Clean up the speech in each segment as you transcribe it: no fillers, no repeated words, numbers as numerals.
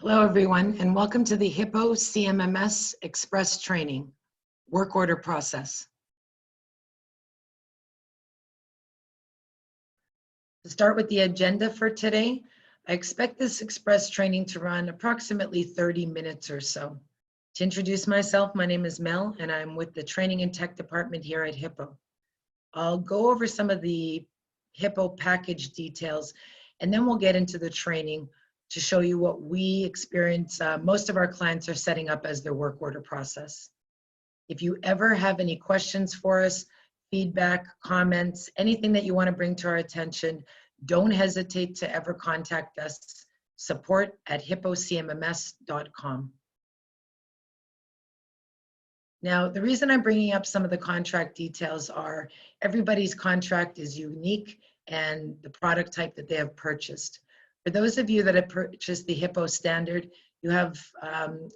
Hello, everyone, and welcome to the Hippo CMMS Express Training Work Order Process. To start with the agenda for today, I expect this Express training to run approximately 30 minutes or so. To introduce myself, my name is Mel, and I'm with the Training and Tech Department here at Hippo. I'll go over some of the Hippo package details, and then we'll get into the training to show you what we experience. Most of our clients are setting up as their work order process. If you ever have any questions for us, feedback, comments, anything that you want to bring to our attention, don't hesitate to ever contact us, support@hippocmms.com. Now, the reason I'm bringing up some of the contract details are everybody's contract is unique and the product type that they have purchased. For those of you that have purchased the Hippo standard, you have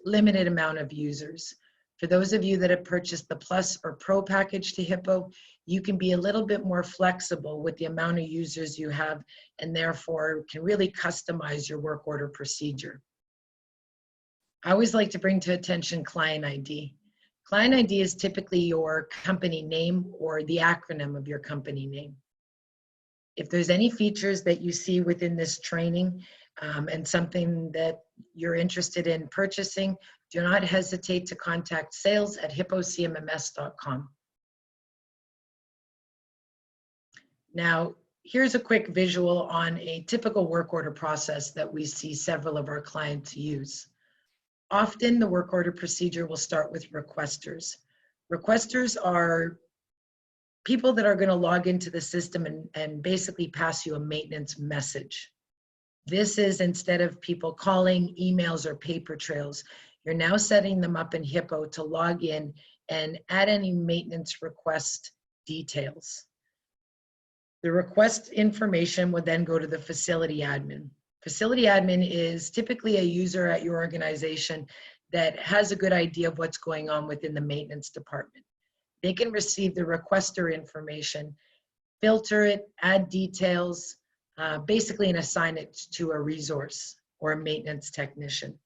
limited amount of users. For those of you that have purchased the Plus or Pro package to Hippo, you can be a little bit more flexible with the amount of users you have and therefore can really customize your work order procedure. I always like to bring to attention Client ID. Client ID is typically your company name or the acronym of your company name. If there's any features that you see within this training and something that you're interested in purchasing, do not hesitate to contact sales@hippocmms.com. Now, here's a quick visual on a typical work order process that we see several of our clients use. Often the work order procedure will start with requesters. Requesters are people that are going to log into the system and basically pass you a maintenance message. This is instead of people calling, emails, or paper trails, you're now setting them up in Hippo to log in and add any maintenance request details. The request information would then go to the facility admin. Facility admin is typically a user at your organization that has a good idea of what's going on within the maintenance department. They can receive the requester information, filter it, add details, basically and assign it to a resource or a maintenance technician.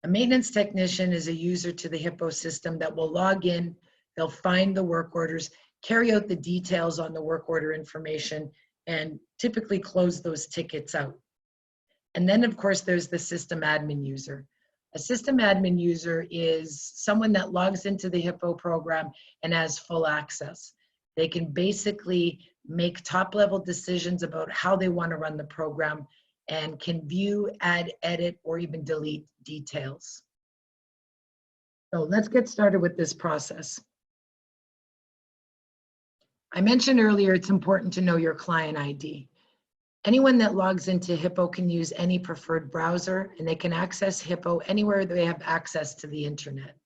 A maintenance technician is a user to the Hippo system that will log in, they'll find the work orders, carry out the details on the work order information, and typically close those tickets out. And then, of course, there's the system admin user. A system admin user is someone that logs into the Hippo program and has full access. They can basically make top-level decisions about how they want to run the program and can view, add, edit, or even delete details. So let's get started with this process. I mentioned earlier it's important to know your client ID. Anyone that logs into Hippo can use any preferred browser, and they can access Hippo anywhere they have access to the internet.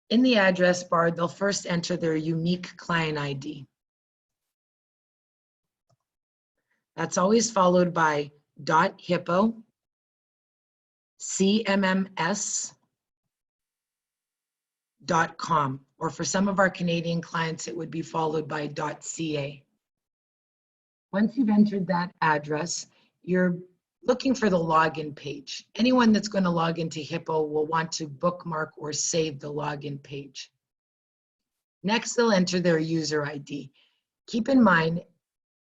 In the address bar, they'll first enter their unique client ID. That's always followed by .hippocmms.com, or for some of our Canadian clients, it would be followed by .ca. Once you've entered that address, you're looking for the login page. Anyone that's going to log into Hippo will want to bookmark or save the login page. Next, they'll enter their user ID. Keep in mind,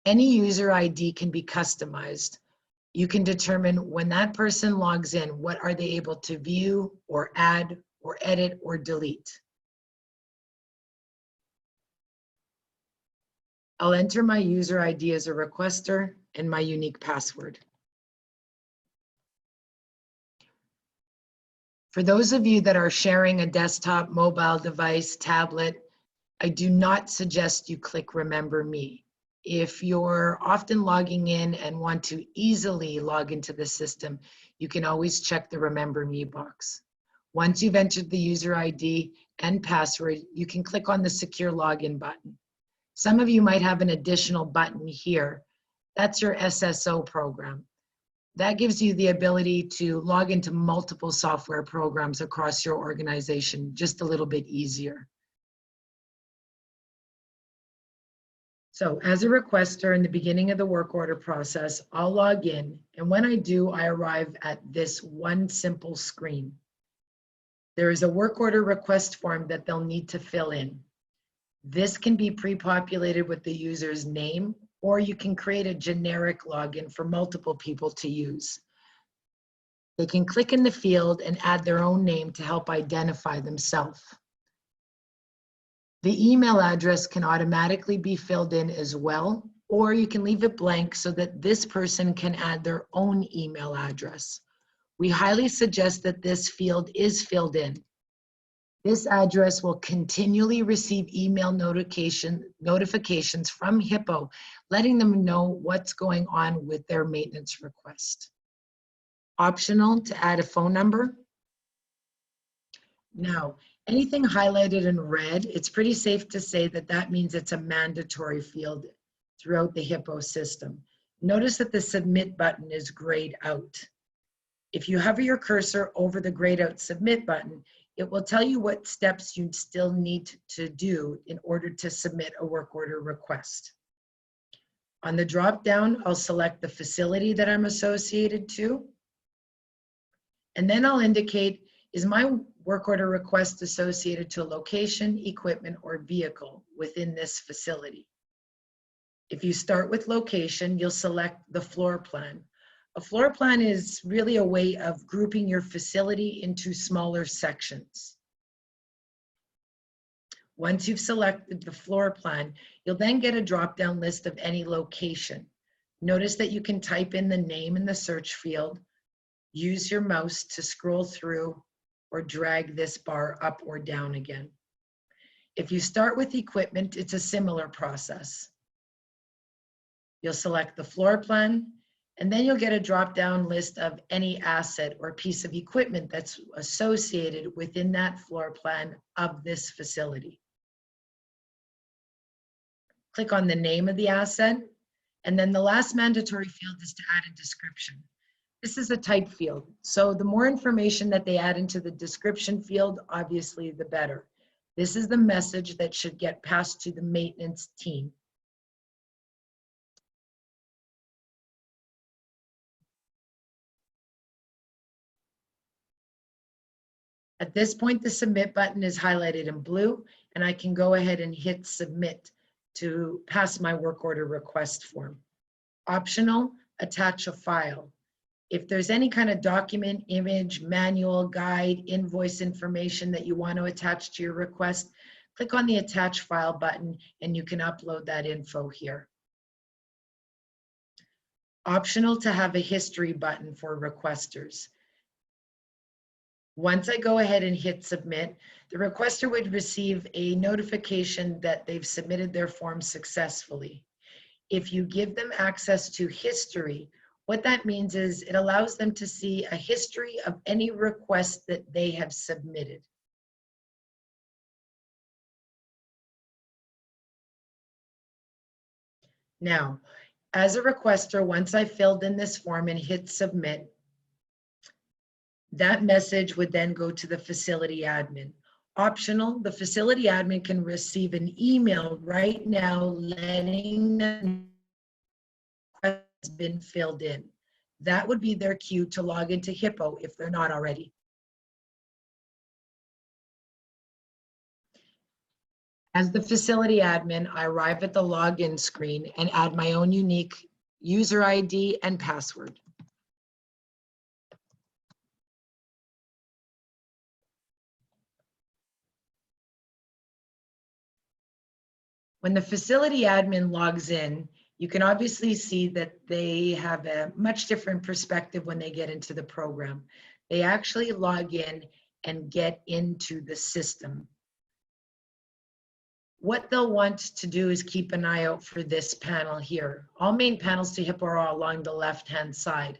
any user ID can be customized. You can determine when that person logs in, what are they able to view or add or edit or delete. I'll enter my user ID as a requester and my unique password. For those of you that are sharing a desktop, mobile device, tablet, I do not suggest you click Remember Me. If you're often logging in and want to easily log into the system, you can always check the Remember Me box. Once you've entered the user ID and password, you can click on the Secure Login button. Some of you might have an additional button here. That's your SSO program. That gives you the ability to log into multiple software programs across your organization just a little bit easier. So as a requester in the beginning of the work order process, I'll log in, and when I do, I arrive at this one simple screen. There is a work order request form that they'll need to fill in. This can be pre-populated with the user's name, or you can create a generic login for multiple people to use. They can click in the field and add their own name to help identify themselves. The email address can automatically be filled in as well, or you can leave it blank so that this person can add their own email address. We highly suggest that this field is filled in. This address will continually receive email notifications from Hippo, letting them know what's going on with their maintenance request. Optional to add a phone number. Now, anything highlighted in red, it's pretty safe to say that that means it's a mandatory field throughout the Hippo system. Notice that the submit button is grayed out. If you hover your cursor over the grayed out submit button, it will tell you what steps you still need to do in order to submit a work order request. On the drop down, I'll select the facility that I'm associated to, and then I'll indicate, is my work order request associated to a location, equipment, or vehicle within this facility? If you start with location, you'll select the floor plan. A floor plan is really a way of grouping your facility into smaller sections. Once you've selected the floor plan, you'll then get a drop-down list of any location. Notice that you can type in the name in the search field, use your mouse to scroll through, or drag this bar up or down again. If you start with equipment, it's a similar process. You'll select the floor plan, and then you'll get a drop-down list of any asset or piece of equipment that's associated within that floor plan of this facility. Click on the name of the asset, and then the last mandatory field is to add a description. This is a type field, so the more information that they add into the description field, obviously the better. This is the message that should get passed to the maintenance team. At this point, the submit button is highlighted in blue, and I can go ahead and hit submit to pass my work order request form. Optional, attach a file. If there's any kind of document, image, manual, guide, invoice information that you want to attach to your request, click on the attach file button and you can upload that info here. Optional to have a history button for requesters. Once I go ahead and hit submit, the requester would receive a notification that they've submitted their form successfully. If you give them access to history, what that means is it allows them to see a history of any request that they have submitted. Now, as a requester, once I filled in this form and hit submit, that message would then go to the facility admin. Optional, the facility admin can receive an email right now letting them know has been filled in. That would be their cue to log into Hippo if they're not already. As the facility admin, I arrive at the login screen and add my own unique user ID and password. When the facility admin logs in, you can obviously see that they have a much different perspective when they get into the program. They actually log in and get into the system. What they'll want to do is keep an eye out for this panel here. All main panels to Hippo are along the left-hand side,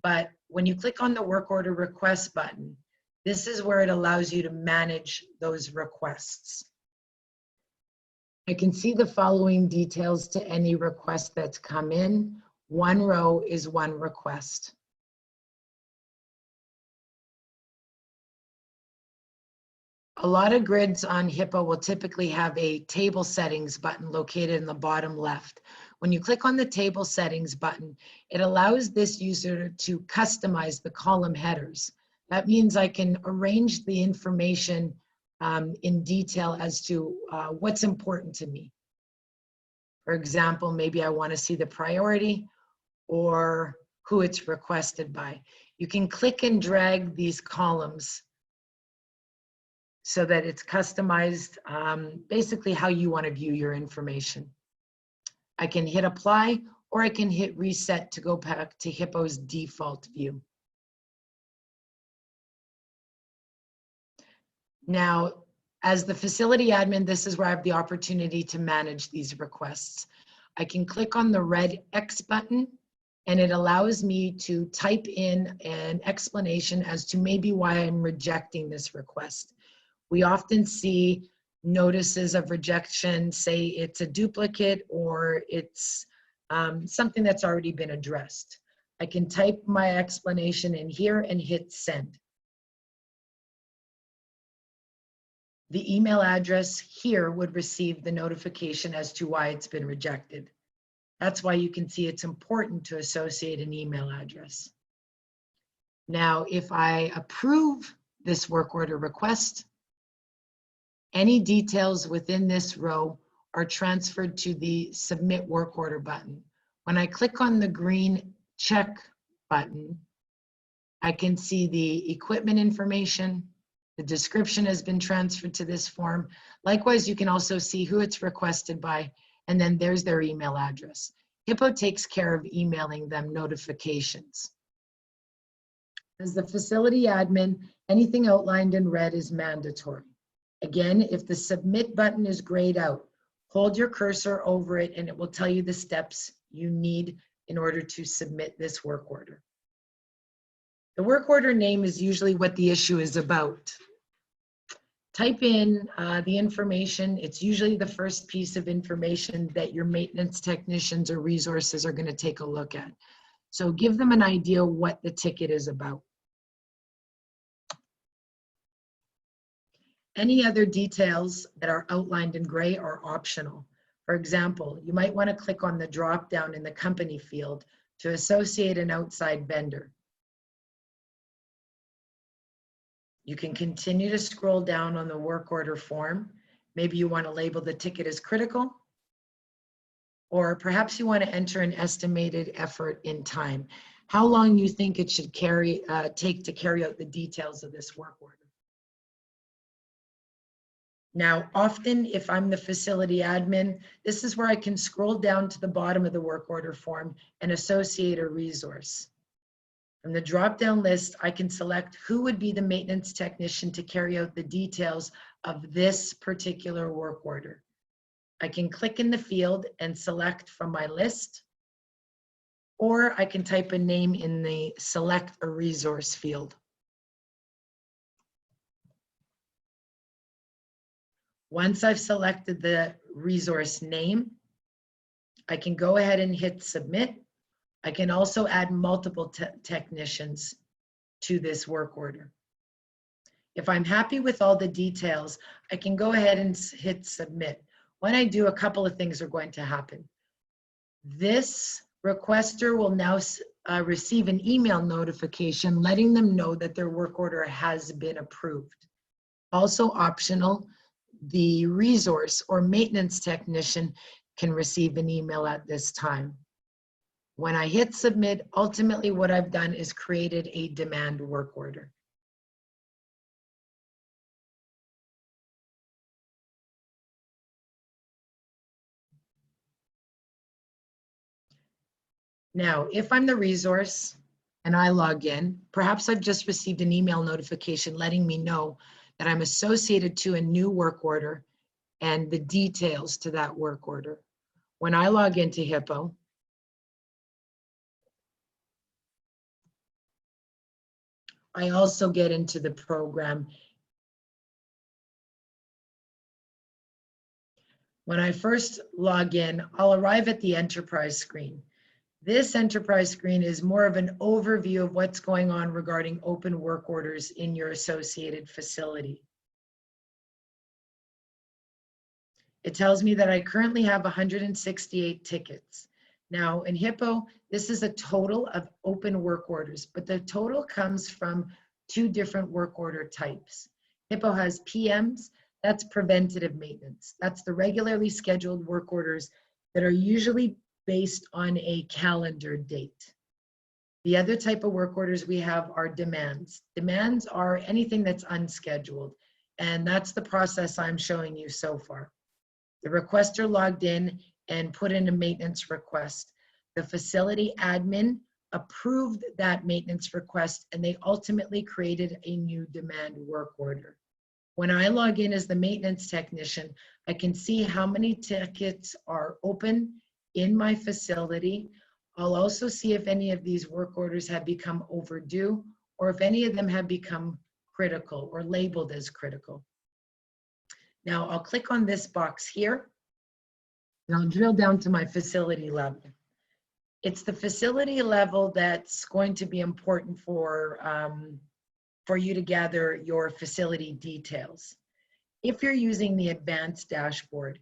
but when you click on the work order request button, this is where it allows you to manage those requests. I can see the following details to any request that's come in. One row is one request. A lot of grids on Hippo will typically have a table settings button located in the bottom left. When you click on the table settings button, it allows this user to customize the column headers. That means I can arrange the information in detail as to what's important to me. For example, maybe I want to see the priority or who it's requested by. You can click and drag these columns so that it's customized basically how you want to view your information. I can hit apply or I can hit reset to go back to Hippo's default view. Now, as the facility admin, this is where I have the opportunity to manage these requests. I can click on the red X button and it allows me to type in an explanation as to maybe why I'm rejecting this request. We often see notices of rejection, say it's a duplicate or it's something that's already been addressed. I can type my explanation in here and hit send. The email address here would receive the notification as to why it's been rejected. That's why you can see it's important to associate an email address. Now, if I approve this work order request, any details within this row are transferred to the Submit Work Order button. When I click on the green check button, I can see the equipment information, the description has been transferred to this form. Likewise, you can also see who it's requested by, and then there's their email address. Hippo takes care of emailing them notifications. As the facility admin, anything outlined in red is mandatory. Again, if the submit button is grayed out, hold your cursor over it and it will tell you the steps you need in order to submit this work order. The work order name is usually what the issue is about. Type in the information. It's usually the first piece of information that your maintenance technicians or resources are going to take a look at. So give them an idea what the ticket is about. Any other details that are outlined in gray are optional. For example, you might want to click on the drop down in the company field to associate an outside vendor. You can continue to scroll down on the work order form. Maybe you want to label the ticket as critical, or perhaps you want to enter an estimated effort in time. How long you think it should take to carry out the details of this work order. Now, often if I'm the facility admin, this is where I can scroll down to the bottom of the work order form and associate a resource. From the drop-down list, I can select who would be the maintenance technician to carry out the details of this particular work order. I can click in the field and select from my list, or I can type a name in the select a resource field. Once I've selected the resource name, I can go ahead and hit submit. I can also add multiple technicians to this work order. If I'm happy with all the details, I can go ahead and hit submit. When I do, a couple of things are going to happen. This requester will now receive an email notification letting them know that their work order has been approved. Also optional, the resource or maintenance technician can receive an email at this time. When I hit submit, ultimately what I've done is created a demand work order. Now, if I'm the resource and I log in, perhaps I've just received an email notification letting me know that I'm associated to a new work order and the details to that work order. When I log into Hippo, I also get into the program. When I first log in, I'll arrive at the enterprise screen. This enterprise screen is more of an overview of what's going on regarding open work orders in your associated facility. It tells me that I currently have 168 tickets. Now in Hippo, this is a total of open work orders, but the total comes from two different work order types. Hippo has PMs, that's preventative maintenance. That's the regularly scheduled work orders that are usually based on a calendar date. The other type of work orders we have are demands. Demands are anything that's unscheduled, and that's the process I'm showing you so far. The requester logged in and put in a maintenance request. The facility admin approved that maintenance request, and they ultimately created a new demand work order. When I log in as the maintenance technician, I can see how many tickets are open in my facility. I'll also see if any of these work orders have become overdue or if any of them have become critical or labeled as critical. Now I'll click on this box here and I'll drill down to my facility level. It's the facility level that's going to be important for you to gather your facility details. If you're using the advanced dashboard,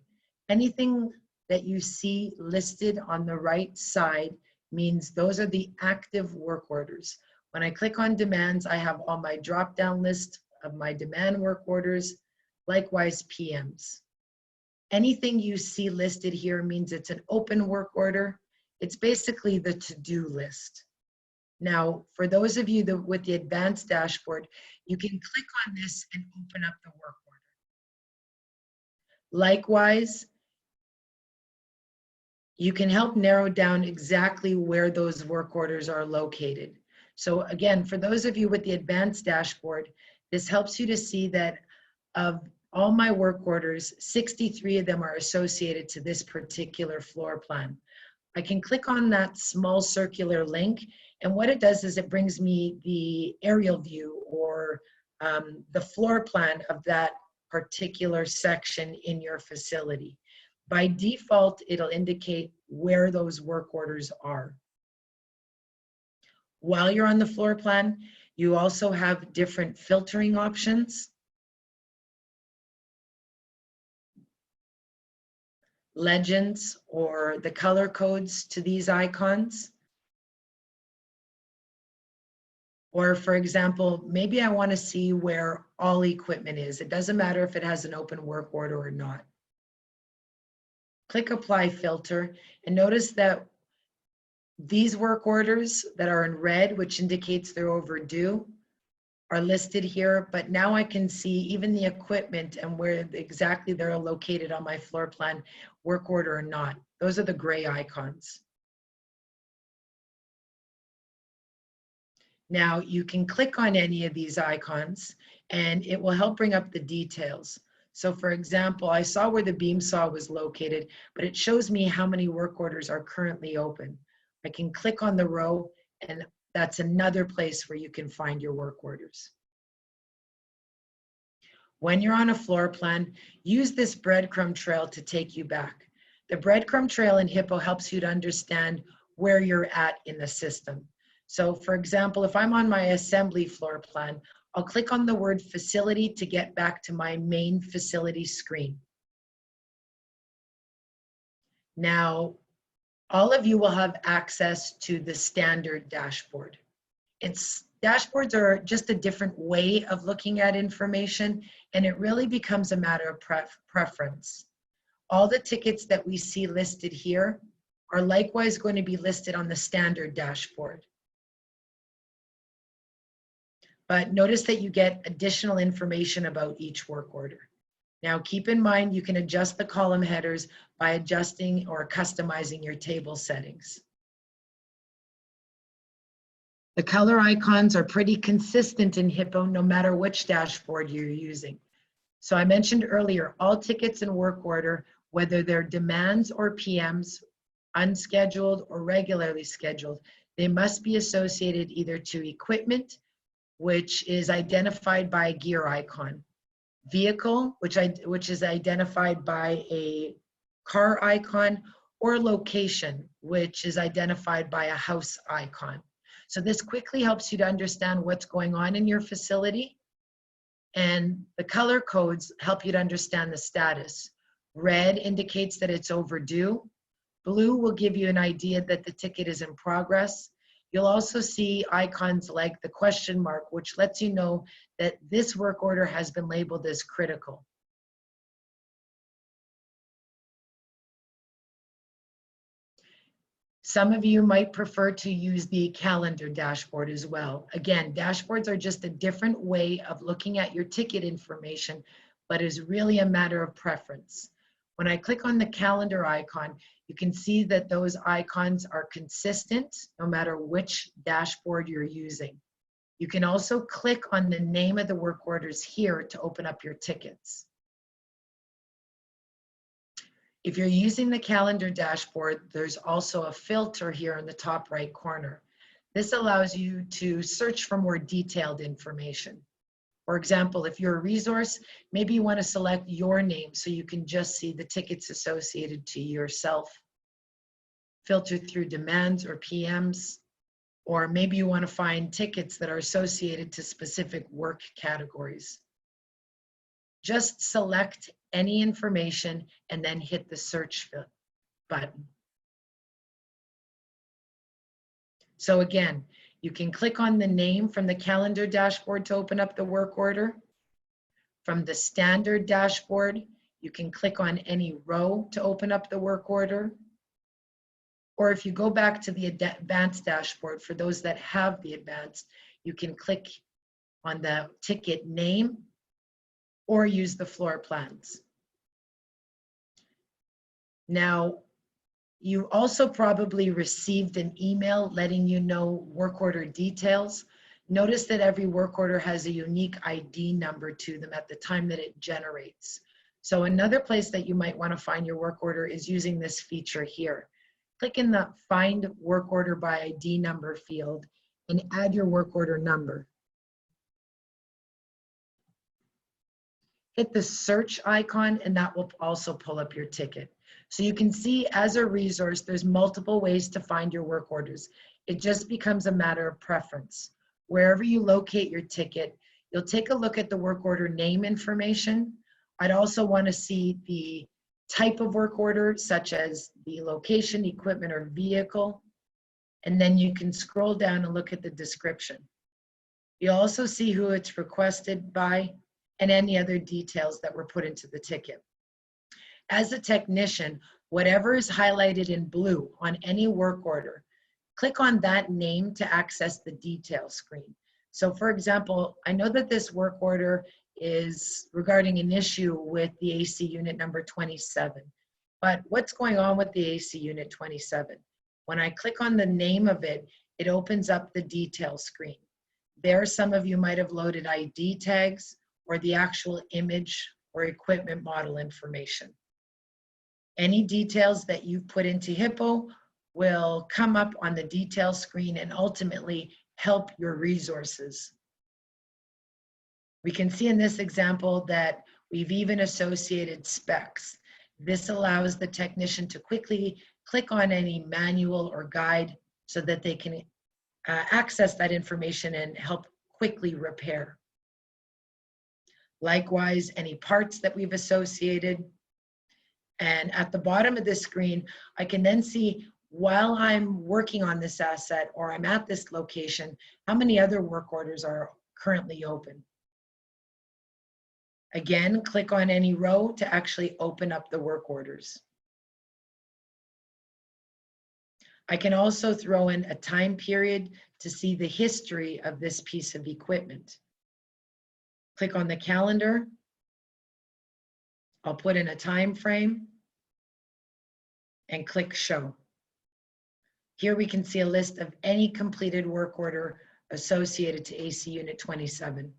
anything that you see listed on the right side means those are the active work orders. When I click on demands, I have all my drop-down list of my demand work orders, likewise PMs. Anything you see listed here means it's an open work order. It's basically the to-do list. Now, for those of you with the advanced dashboard, you can click on this and open up the work order. Likewise, you can help narrow down exactly where those work orders are located. So again, for those of you with the advanced dashboard, this helps you to see that of all my work orders, 63 of them are associated to this particular floor plan. I can click on that small circular link, and what it does is it brings me the aerial view or the floor plan of that particular section in your facility. By default, it'll indicate where those work orders are. While you're on the floor plan, you also have different filtering options. Legends or the color codes to these icons. Or for example, maybe I want to see where all equipment is. It doesn't matter if it has an open work order or not. Click Apply Filter and notice that these work orders that are in red, which indicates they're overdue, are listed here, but now I can see even the equipment and where exactly they're located on my floor plan, work order or not. Those are the gray icons. Now you can click on any of these icons and it will help bring up the details. So for example, I saw where the beam saw was located, but it shows me how many work orders are currently open. I can click on the row and that's another place where you can find your work orders. When you're on a floor plan, use this breadcrumb trail to take you back. The breadcrumb trail in Hippo helps you to understand where you're at in the system. So for example, if I'm on my assembly floor plan, I'll click on the word facility to get back to my main facility screen. Now, all of you will have access to the standard dashboard. Dashboards are just a different way of looking at information, and it really becomes a matter of preference. All the tickets that we see listed here are likewise going to be listed on the standard dashboard. But notice that you get additional information about each work order. Now keep in mind you can adjust the column headers by adjusting or customizing your table settings. The color icons are pretty consistent in Hippo no matter which dashboard you're using. So I mentioned earlier, all tickets in work order, whether they're demands or PMs, unscheduled or regularly scheduled, they must be associated either to equipment, which is identified by a gear icon, vehicle, which is identified by a car icon, or location, which is identified by a house icon. So this quickly helps you to understand what's going on in your facility, and the color codes help you to understand the status. Red indicates that it's overdue. Blue will give you an idea that the ticket is in progress. You'll also see icons like the question mark, which lets you know that this work order has been labeled as critical. Some of you might prefer to use the calendar dashboard as well. Again, dashboards are just a different way of looking at your ticket information, but is really a matter of preference. When I click on the calendar icon, you can see that those icons are consistent no matter which dashboard you're using. You can also click on the name of the work orders here to open up your tickets. If you're using the calendar dashboard, there's also a filter here in the top right corner. This allows you to search for more detailed information. For example, if you're a resource, maybe you want to select your name so you can just see the tickets associated to yourself. Filter through demands or PMs, or maybe you want to find tickets that are associated to specific work categories. Just select any information and then hit the search button. So again, you can click on the name from the calendar dashboard to open up the work order. From the standard dashboard, you can click on any row to open up the work order. Or if you go back to the advanced dashboard, for those that have the advanced, you can click on the ticket name or use the floor plans. Now, you also probably received an email letting you know work order details. Notice that every work order has a unique ID number to them at the time that it generates. So another place that you might want to find your work order is using this feature here. Click in the Find Work Order by ID Number field and add your work order number. Hit the search icon and that will also pull up your ticket. So you can see as a resource, there's multiple ways to find your work orders. It just becomes a matter of preference. Wherever you locate your ticket, you'll take a look at the work order name information. I'd also want to see the type of work order, such as the location, equipment, or vehicle. And then you can scroll down and look at the description. You'll also see who it's requested by and any other details that were put into the ticket. As a technician, whatever is highlighted in blue on any work order, click on that name to access the detail screen. So for example, I know that this work order is regarding an issue with the AC unit number 27. But what's going on with the AC unit 27? When I click on the name of it, it opens up the detail screen. There, some of you might have loaded ID tags or the actual image or equipment model information. Any details that you've put into Hippo will come up on the detail screen and ultimately help your resources. We can see in this example that we've even associated specs. This allows the technician to quickly click on any manual or guide so that they can access that information and help quickly repair. Likewise, any parts that we've associated. And at the bottom of this screen, I can then see while I'm working on this asset or I'm at this location, how many other work orders are currently open. Again, click on any row to actually open up the work orders. I can also throw in a time period to see the history of this piece of equipment. Click on the calendar. I'll put in a time frame and click Show. Here we can see a list of any completed work order associated to AC Unit 27.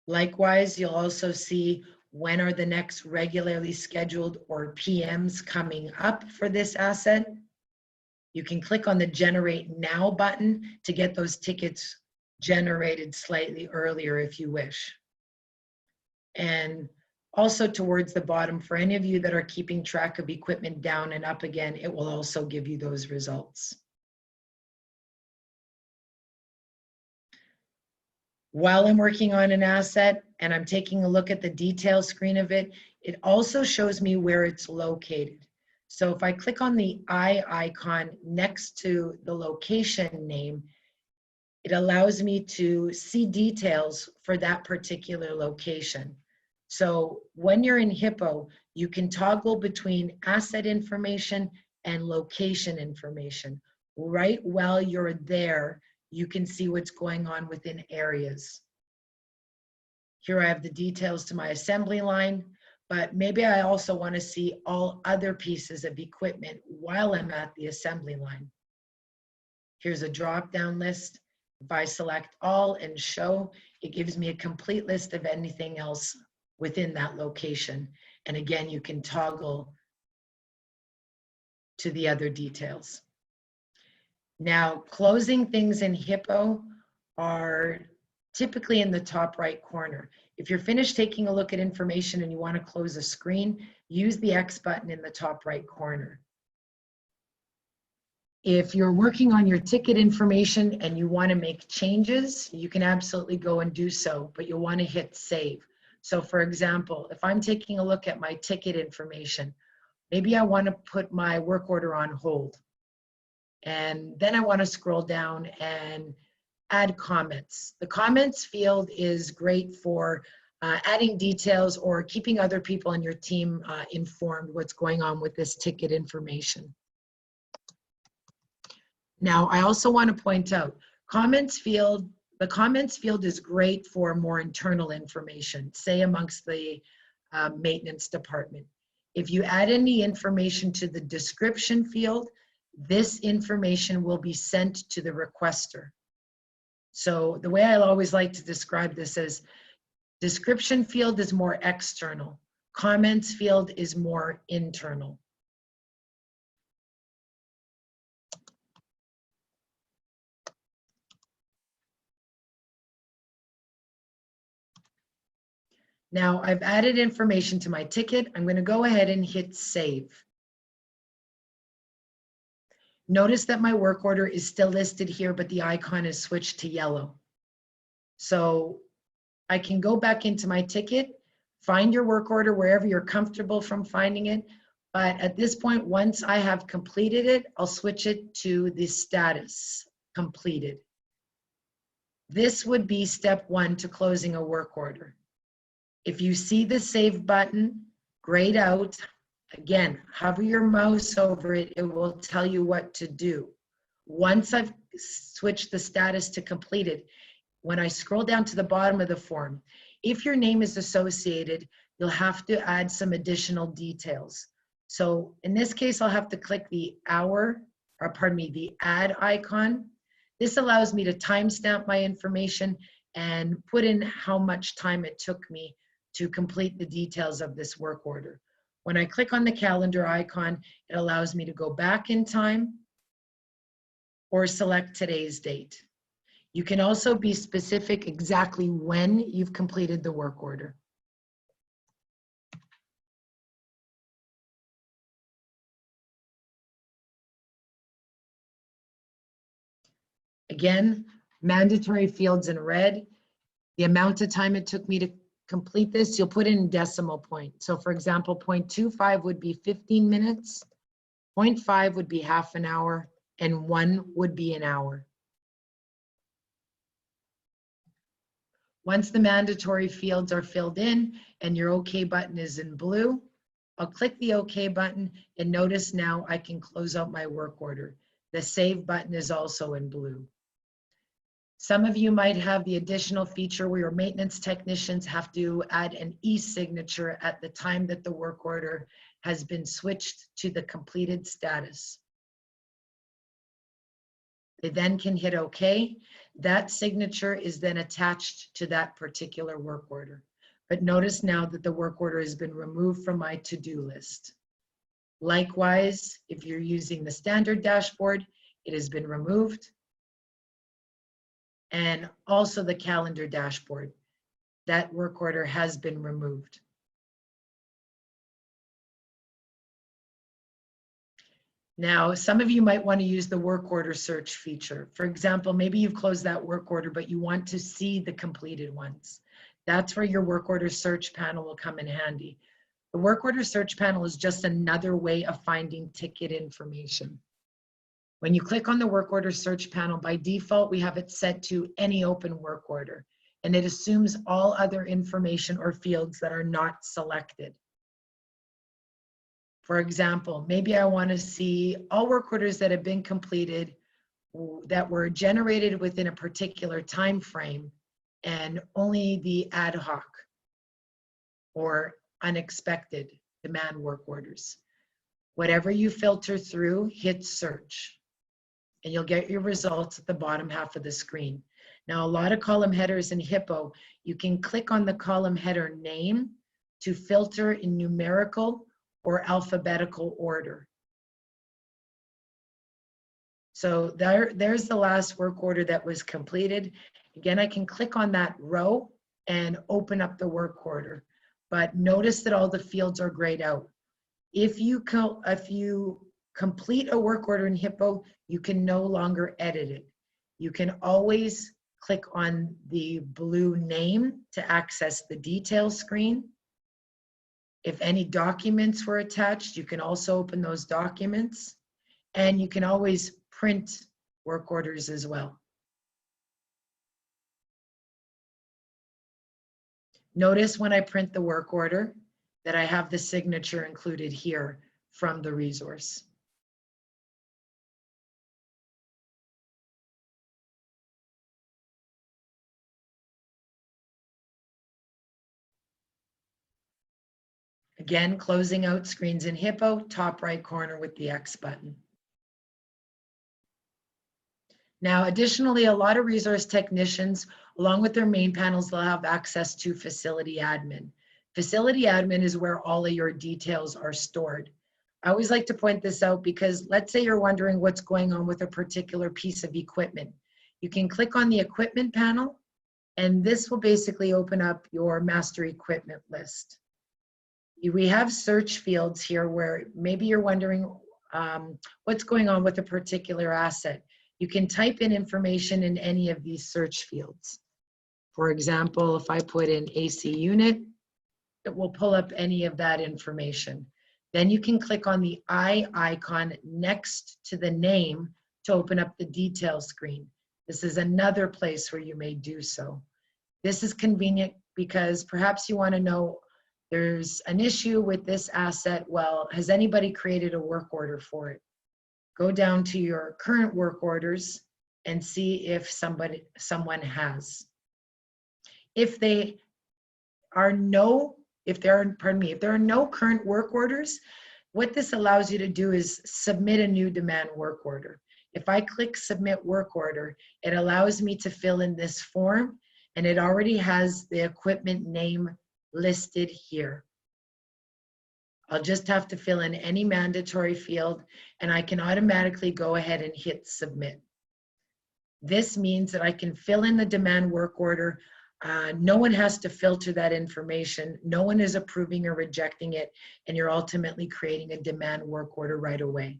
Likewise, you'll also see when are the next regularly scheduled or PMs coming up for this asset. You can click on the Generate Now button to get those tickets generated slightly earlier if you wish. And also towards the bottom, for any of you that are keeping track of equipment down and up again, it will also give you those results. While I'm working on an asset and I'm taking a look at the detail screen of it, it also shows me where it's located. So if I click on the eye icon next to the location name, it allows me to see details for that particular location. So when you're in Hippo, you can toggle between asset information and location information. Right while you're there, you can see what's going on within areas. Here I have the details to my assembly line, but maybe I also want to see all other pieces of equipment while I'm at the assembly line. Here's a drop-down list. If I select all and show, it gives me a complete list of anything else within that location. And again, you can toggle to the other details. Now, closing things in Hippo are typically in the top right corner. If you're finished taking a look at information and you want to close a screen, use the X button in the top right corner. If you're working on your ticket information and you want to make changes, you can absolutely go and do so, but you'll want to hit save. So for example, if I'm taking a look at my ticket information, maybe I want to put my work order on hold. And then I want to scroll down and add comments. The comments field is great for adding details or keeping other people on your team informed what's going on with this ticket information. Now, I also want to point out, the comments field is great for more internal information, say amongst the maintenance department. If you add any information to the description field, this information will be sent to the requester. So the way I always like to describe this is description field is more external, comments field is more internal. Now I've added information to my ticket. I'm going to go ahead and hit save. Notice that my work order is still listed here, but the icon is switched to yellow. So I can go back into my ticket, find your work order wherever you're comfortable from finding it. But at this point, once I have completed it, I'll switch it to the status, completed. This would be step one to closing a work order. If you see the save button grayed out, again, hover your mouse over it, it will tell you what to do. Once I've switched the status to completed, when I scroll down to the bottom of the form, if your name is associated, you'll have to add some additional details. So in this case, I'll have to click the the add icon. This allows me to timestamp my information and put in how much time it took me to complete the details of this work order. When I click on the calendar icon, it allows me to go back in time or select today's date. You can also be specific exactly when you've completed the work order. Again, mandatory fields in red. The amount of time it took me to complete this, you'll put in decimal point. So for example, 0.25 would be 15 minutes, 0.5 would be half an hour, and 1 would be an hour. Once the mandatory fields are filled in and your OK button is in blue, I'll click the OK button and notice now I can close out my work order. The save button is also in blue. Some of you might have the additional feature where your maintenance technicians have to add an e-signature at the time that the work order has been switched to the completed status. They then can hit OK. That signature is then attached to that particular work order. But notice now that the work order has been removed from my to-do list. Likewise, if you're using the standard dashboard, it has been removed. And also the calendar dashboard. That work order has been removed. Now, some of you might want to use the work order search feature. For example, maybe you've closed that work order, but you want to see the completed ones. That's where your work order search panel will come in handy. The work order search panel is just another way of finding ticket information. When you click on the work order search panel, by default, we have it set to any open work order, and it assumes all other information or fields that are not selected. For example, maybe I want to see all work orders that have been completed that were generated within a particular time frame, and only the ad hoc or unexpected demand work orders. Whatever you filter through, hit search, and you'll get your results at the bottom half of the screen. Now, a lot of column headers in Hippo, you can click on the column header name to filter in numerical or alphabetical order. So there's the last work order that was completed. Again, I can click on that row and open up the work order, but notice that all the fields are grayed out. If you complete a work order in Hippo, you can no longer edit it. You can always click on the blue name to access the details screen. If any documents were attached, you can also open those documents, and you can always print work orders as well. Notice when I print the work order that I have the signature included here from the resource. Again, closing out screens in Hippo, top right corner with the X button. Now, additionally, a lot of resource technicians, along with their main panels, they'll have access to facility admin. Facility admin is where all of your details are stored. I always like to point this out because let's say you're wondering what's going on with a particular piece of equipment. You can click on the equipment panel, and this will basically open up your master equipment list. We have search fields here where maybe you're wondering what's going on with a particular asset. You can type in information in any of these search fields. For example, if I put in AC unit, it will pull up any of that information. Then you can click on the eye icon next to the name to open up the details screen. This is another place where you may do so. This is convenient because perhaps you want to know there's an issue with this asset. Well, has anybody created a work order for it? Go down to your current work orders and see if someone has. If there are no current work orders, what this allows you to do is submit a new demand work order. If I click submit work order, it allows me to fill in this form, and it already has the equipment name listed here. I'll just have to fill in any mandatory field, and I can automatically go ahead and hit submit. This means that I can fill in the demand work order. No one has to filter that information. No one is approving or rejecting it, and you're ultimately creating a demand work order right away.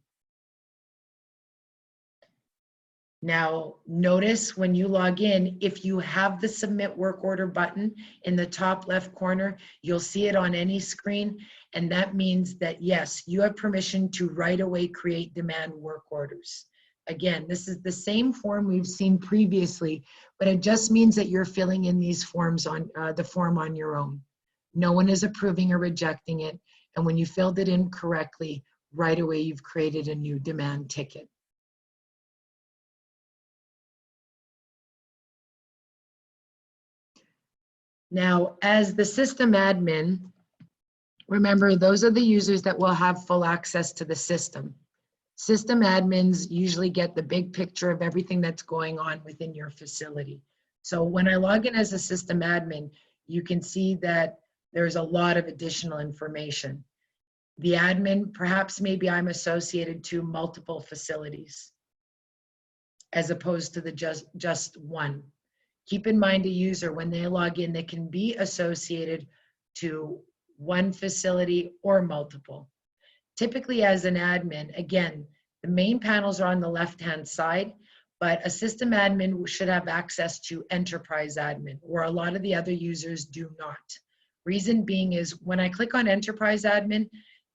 Now, notice when you log in, if you have the submit work order button in the top left corner, you'll see it on any screen. And that means that, yes, you have permission to right away create demand work orders. Again, this is the same form we've seen previously, but it just means that you're filling in these forms on the form on your own. No one is approving or rejecting it. And when you filled it in correctly, right away, you've created a new demand ticket. Now, as the system admin, remember, those are the users that will have full access to the system. System admins usually get the big picture of everything that's going on within your facility. So when I log in as a system admin, you can see that there's a lot of additional information. The admin, perhaps maybe I'm associated to multiple facilities as opposed to the just one. Keep in mind a user, when they log in, they can be associated to one facility or multiple. Typically as an admin, again, the main panels are on the left-hand side, but a system admin should have access to enterprise admin, where a lot of the other users do not. Reason being is when I click on enterprise admin,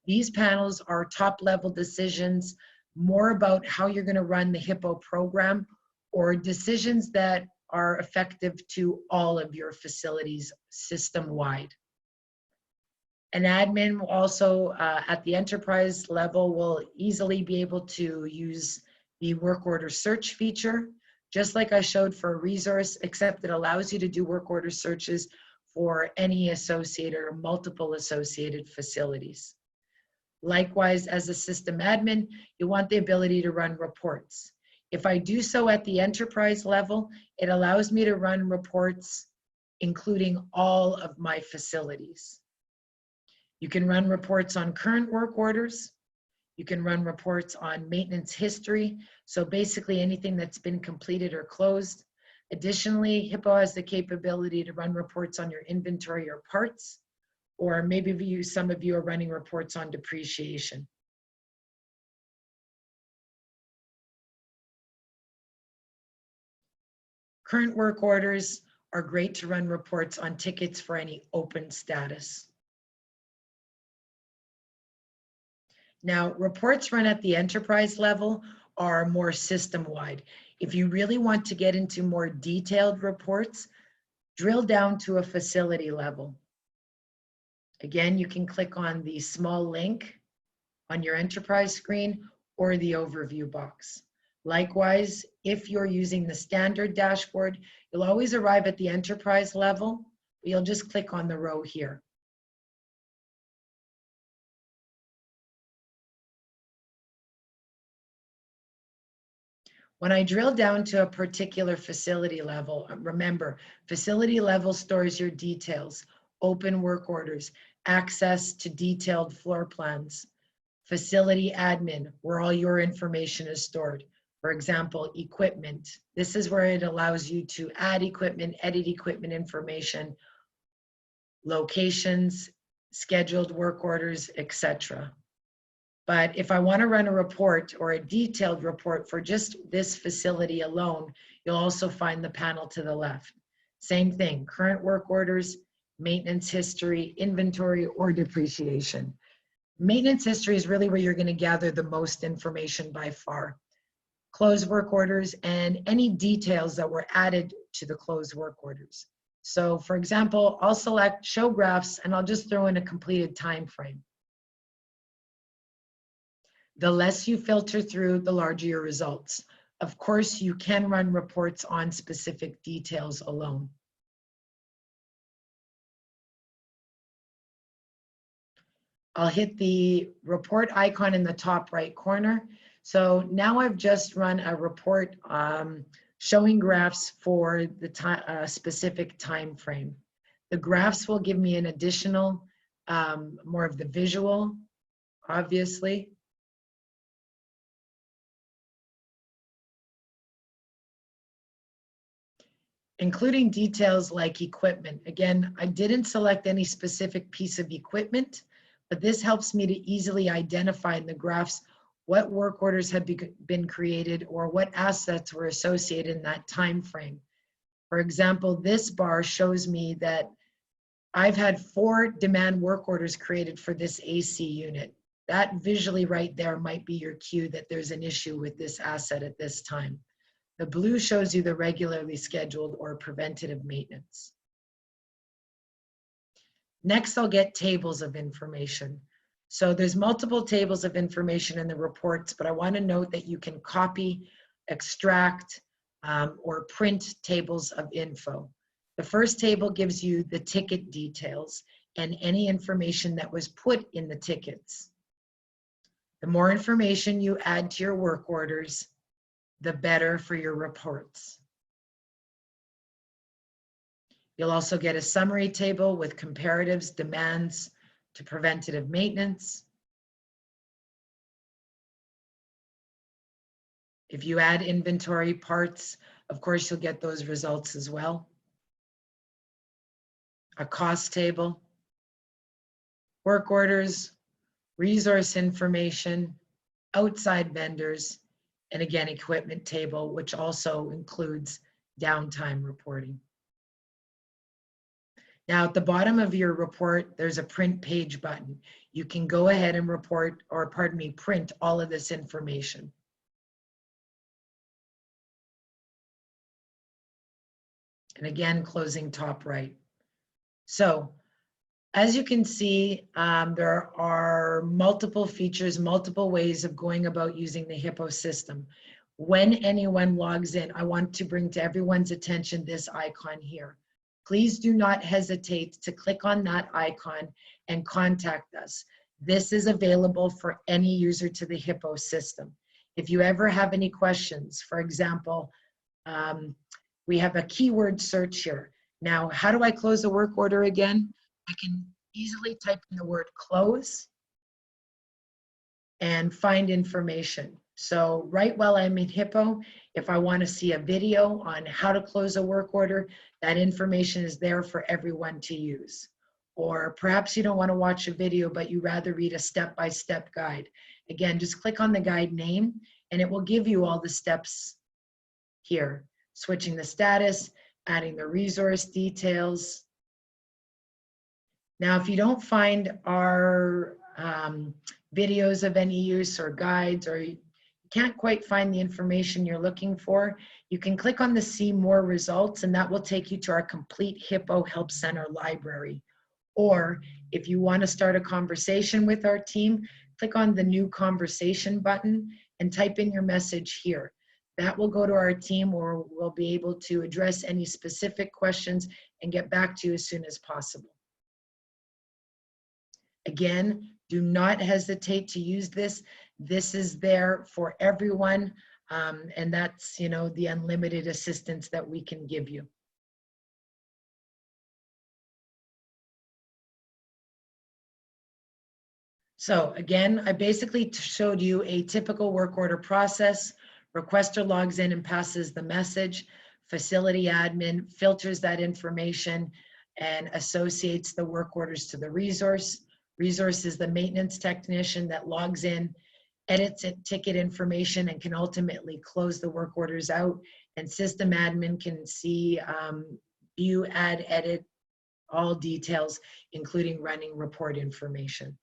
these panels are top level decisions, more about how you're going to run the Hippo program, or decisions that are effective to all of your facilities system-wide. An admin will also, at the enterprise level, will easily be able to use the work order search feature, just like I showed for a resource, except it allows you to do work order searches for any associated or multiple associated facilities. Likewise, as a system admin, you want the ability to run reports. If I do so at the enterprise level, it allows me to run reports including all of my facilities. You can run reports on current work orders. You can run reports on maintenance history. So basically anything that's been completed or closed. Additionally, Hippo has the capability to run reports on your inventory or parts, or maybe some of you are running reports on depreciation. Current work orders are great to run reports on tickets for any open status. Now, reports run at the enterprise level are more system-wide. If you really want to get into more detailed reports, drill down to a facility level. Again, you can click on the small link on your enterprise screen or the overview box. Likewise, if you're using the standard dashboard, you'll always arrive at the enterprise level. You'll just click on the row here. When I drill down to a particular facility level, remember, facility level stores your details, open work orders, access to detailed floor plans, facility admin, where all your information is stored. For example, equipment. This is where it allows you to add equipment, edit equipment information, locations, scheduled work orders, etc. But if I want to run a report or a detailed report for just this facility alone, you'll also find the panel to the left. Same thing, current work orders, maintenance history, inventory, or depreciation. Maintenance history is really where you're going to gather the most information by far. Closed work orders and any details that were added to the closed work orders. So for example, I'll select show graphs and I'll just throw in a completed time frame. The less you filter through, the larger your results. Of course, you can run reports on specific details alone. I'll hit the report icon in the top right corner. So now I've just run a report showing graphs for the specific time frame. The graphs will give me an additional, more of the visual, obviously. Including details like equipment. Again, I didn't select any specific piece of equipment, but this helps me to easily identify in the graphs what work orders have been created or what assets were associated in that time frame. For example, this bar shows me that I've had 4 demand work orders created for this AC unit. That visually right there might be your cue that there's an issue with this asset at this time. The blue shows you the regularly scheduled or preventative maintenance. Next, I'll get tables of information. So there's multiple tables of information in the reports, but I want to note that you can copy, extract, or print tables of info. The first table gives you the ticket details and any information that was put in the tickets. The more information you add to your work orders, the better for your reports. You'll also get a summary table with comparatives, demands to preventative maintenance. If you add inventory parts, of course, you'll get those results as well. A cost table, work orders, resource information, outside vendors, and again, equipment table, which also includes downtime reporting. Now, at the bottom of your report, there's a print page button. You can go ahead and report, or pardon me, print all of this information. And again, closing top right. So as you can see, there are multiple features, multiple ways of going about using the Hippo system. When anyone logs in, I want to bring to everyone's attention this icon here. Please do not hesitate to click on that icon and contact us. This is available for any user to the Hippo system. If you ever have any questions, for example, we have a keyword search here. Now, how do I close a work order again? I can easily type in the word close and find information. So right while I'm in Hippo, if I want to see a video on how to close a work order, that information is there for everyone to use. Or perhaps you don't want to watch a video, but you rather read a step-by-step guide. Again, just click on the guide name and it will give you all the steps here. Switching the status, adding the resource details. Now, if you don't find our videos of any use or guides, or you can't quite find the information you're looking for, you can click on the See More results, and that will take you to our complete Hippo Help Center library. Or if you want to start a conversation with our team, click on the New Conversation button and type in your message here. That will go to our team, or we'll be able to address any specific questions and get back to you as soon as possible. Again, do not hesitate to use this. This is there for everyone, and that's, you know, the unlimited assistance that we can give you. So again, I basically showed you a typical work order process. Requester logs in and passes the message. Facility admin filters that information and associates the work orders to the resource. Resource is the maintenance technician that logs in, edits ticket information, and can ultimately close the work orders out. And system admin can see, view, add, edit, all details, including running report information.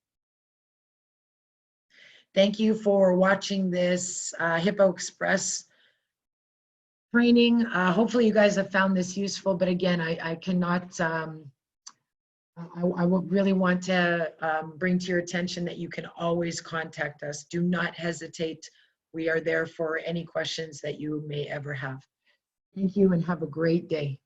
Thank you for watching this Hippo Express training. Hopefully you guys have found this useful, but again, I cannot, I would really want to bring to your attention that you can always contact us. Do not hesitate. We are there for any questions that you may ever have. Thank you and have a great day.